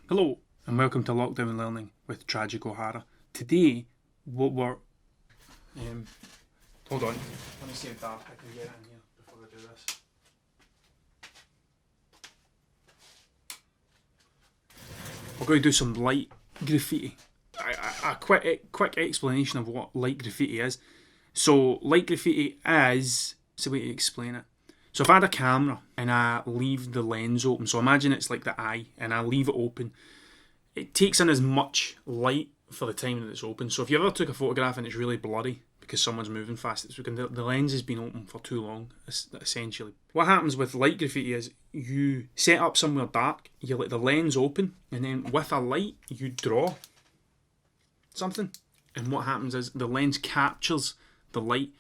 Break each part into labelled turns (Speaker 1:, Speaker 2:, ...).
Speaker 1: Hello, and welcome to Lockdown Learning with Tragic O'Hara. Today, what we're... hold on, let me see how dark I can get in here before I do this. We're going to do some light graffiti. A quick explanation of what light graffiti is. So, light graffiti is... It's a way to explain it. So if I had a camera and I leave the lens open, so imagine it's like the eye, and I leave it open, it takes in as much light for the time that it's open. So if you ever took a photograph and it's really blurry because someone's moving fast, it's because the lens has been open for too long, essentially. What happens with light graffiti is you set up somewhere dark, you let the lens open, and then with a light, you draw something. And what happens is the lens captures the light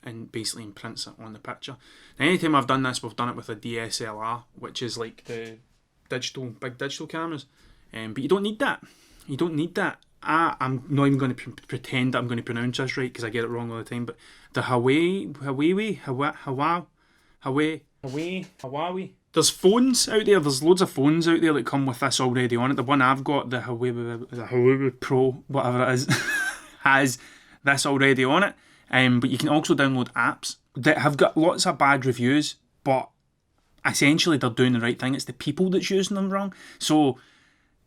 Speaker 1: and basically imprints it on the picture. Now, anytime I've done this, we've done it with a DSLR, which is like the big digital cameras. But you don't need that. You don't need that. I'm not even going to pretend that I'm going to pronounce this right because I get it wrong all the time. But the Huawei. There's phones out there. There's loads of phones out there that come with this already on it. The one I've got, the Huawei Pro, whatever it is, has this already on it. But you can also download apps that have got lots of bad reviews, but essentially they're doing the right thing. It's the people that's using them wrong. So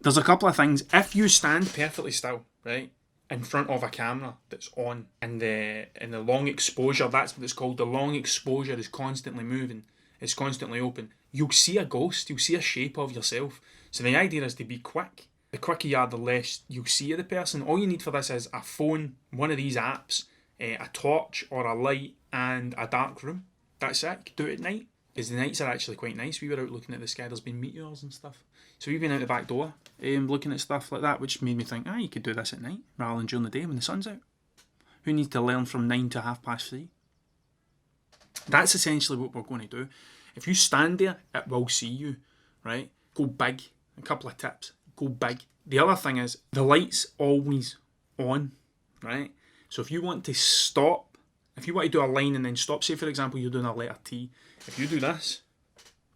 Speaker 1: there's a couple of things. If you stand perfectly still, right, in front of a camera that's on, and the long exposure, that's what it's called, the long exposure is constantly moving, it's constantly open, you'll see a ghost, you'll see a shape of yourself. So the idea is to be quick. The quicker you are, the less you'll see of the person. All you need for this is a phone, one of these apps, a torch or a light, and a dark room. That's it. Do it at night, because the nights are actually quite nice. We were out looking at the sky, there's been meteors and stuff. So we've been out the back door looking at stuff like that, which made me think, you could do this at night rather than during the day when the sun's out. Who needs to learn from 9 to 3:30? That's essentially what we're going to do. If you stand there, it will see you, right? Go big. A couple of tips. Go big. The other thing is, the light's always on, right? So if you want to stop, if you want to do a line and then stop, say for example you're doing a letter T, if you do this,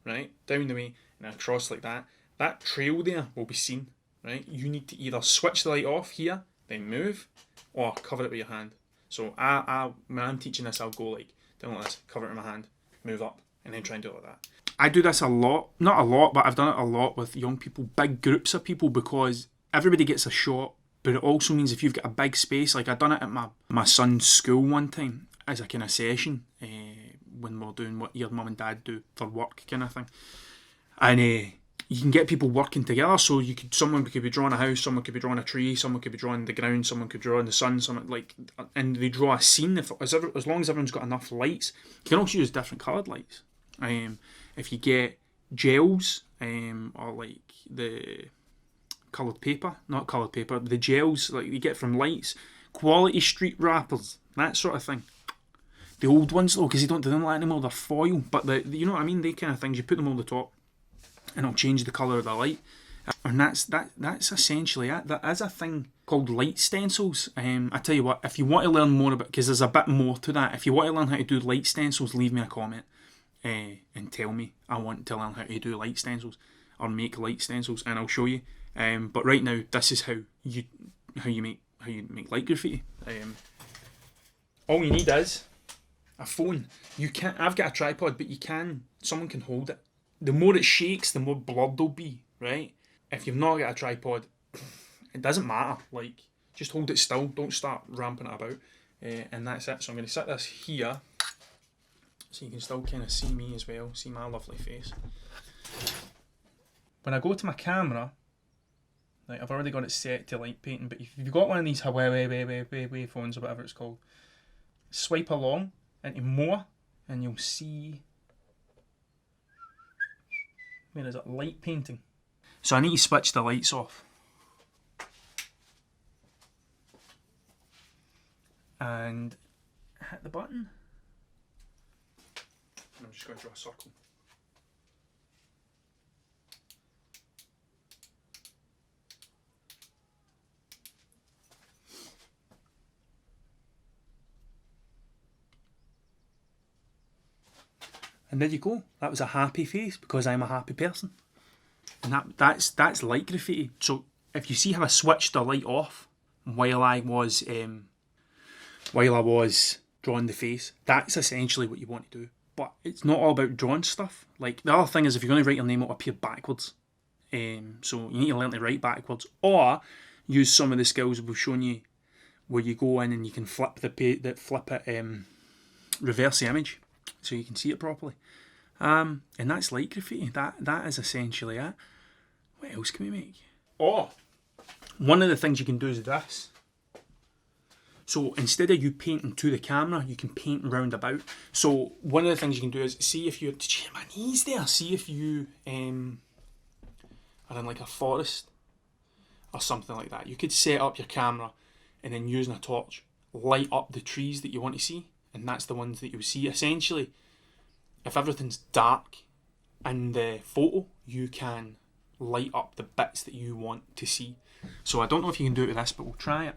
Speaker 1: right, down the way and across like that, that trail there will be seen, right? You need to either switch the light off here, then move, or cover it with your hand. So when I'm teaching this, I'll go like down like this, cover it in my hand, move up, and then try and do it like that. I do this a lot, not a lot, but I've done it a lot with young people, big groups of people, because everybody gets a shot. But it also means if you've got a big space, like I done it at my son's school one time as a kind of session when we're doing what your mum and dad do for work kind of thing. And you can get people working together. So someone could be drawing a house, someone could be drawing a tree, someone could be drawing the ground, someone could draw the sun, and they draw a scene. As long as everyone's got enough lights, you can also use different coloured lights. If you get gels or like the the gels like you get from lights, quality street wrappers, that sort of thing. The old ones though, because they don't do them like anymore, they're foil, but you know what I mean, they kind of things, you put them on the top and it'll change the colour of the light, and that's essentially it. There is a thing called light stencils. I tell you what, if you want to learn more about, because there's a bit more to that, if you want to learn how to do light stencils, leave me a comment and tell me I want to learn how to do light stencils or make light stencils, and I'll show you. But right now, this is how you make light graffiti. All you need is a phone. I've got a tripod, but someone can hold it. The more it shakes, the more blurred there'll be, right? If you've not got a tripod, it doesn't matter. Like, just hold it still. Don't start ramping it about. And that's it. So I'm going to set this here, so you can still kind of see me as well, see my lovely face. When I go to my camera, like, I've already got it set to light painting, but if you've got one of these Huawei phones or whatever it's called, swipe along into more and you'll see, where is it, light painting. So I need to switch the lights off. And hit the button. And I'm just going to draw a circle. And there you go. That was a happy face because I'm a happy person. And that's light graffiti. So if you see how I switched the light off while I was drawing the face, that's essentially what you want to do. But it's not all about drawing stuff. Like, the other thing is, if you're going to write your name, it'll appear backwards. So you need to learn to write backwards, or use some of the skills we've shown you, where you go in and you can flip reverse the image, so you can see it properly. And that's light graffiti. That is essentially it. What else can we make? Oh, one of the things you can do is this. So instead of you painting to the camera, you can paint round about. So one of the things you can do is, see if you... Did you hear my knees there? See if you are in like a forest or something like that. You could set up your camera and then using a torch, light up the trees that you want to see. And that's the ones that you'll see. Essentially, if everything's dark in the photo, you can light up the bits that you want to see. So I don't know if you can do it with this, but we'll try it.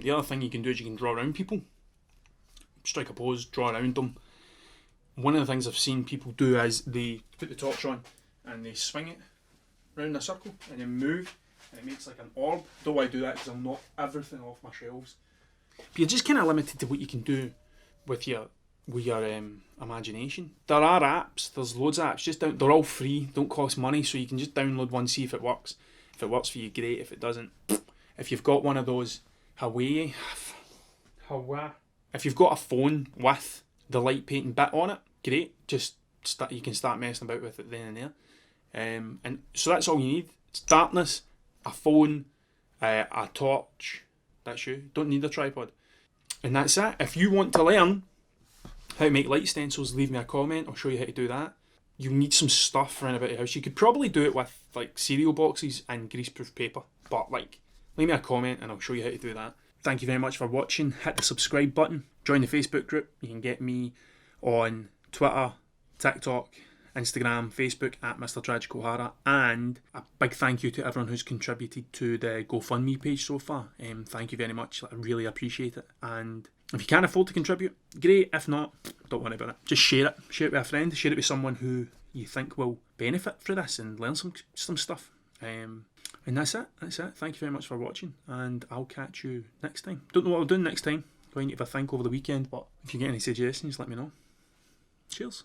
Speaker 1: The other thing you can do is you can draw around people. Strike a pose, draw around them. One of the things I've seen people do is they put the torch on and they swing it round a circle and then move, and it makes like an orb. Don't want to do that because I'll knock everything off my shelves. But you're just kind of limited to what you can do with your imagination. There are apps, there's loads of apps, they're all free, don't cost money, so you can just download one, see if it works. If it works for you, great. If it doesn't, if you've got one of those if you've got a phone with the light painting bit on it, great. You can start messing about with it then and there. And so that's all you need. It's darkness, a phone, a torch. That's you. Don't need a tripod. And that's it. If you want to learn how to make light stencils, leave me a comment. I'll show you how to do that. You need some stuff around about your house. You could probably do it with like cereal boxes and greaseproof paper. But like, leave me a comment and I'll show you how to do that. Thank you very much for watching. Hit the subscribe button. Join the Facebook group. You can get me on Twitter, TikTok, Instagram, Facebook at Mr. Tragic O'Hara. And a big thank you to everyone who's contributed to the GoFundMe page so far. Thank you very much. I really appreciate it. And if you can afford to contribute, great. If not, don't worry about it. Just share it. Share it with a friend. Share it with someone who you think will benefit from this and learn some stuff. And that's it. Thank you very much for watching, and I'll catch you next time. Don't know what I'll do next time. Going to have a think over the weekend, but if you get any suggestions, let me know. Cheers.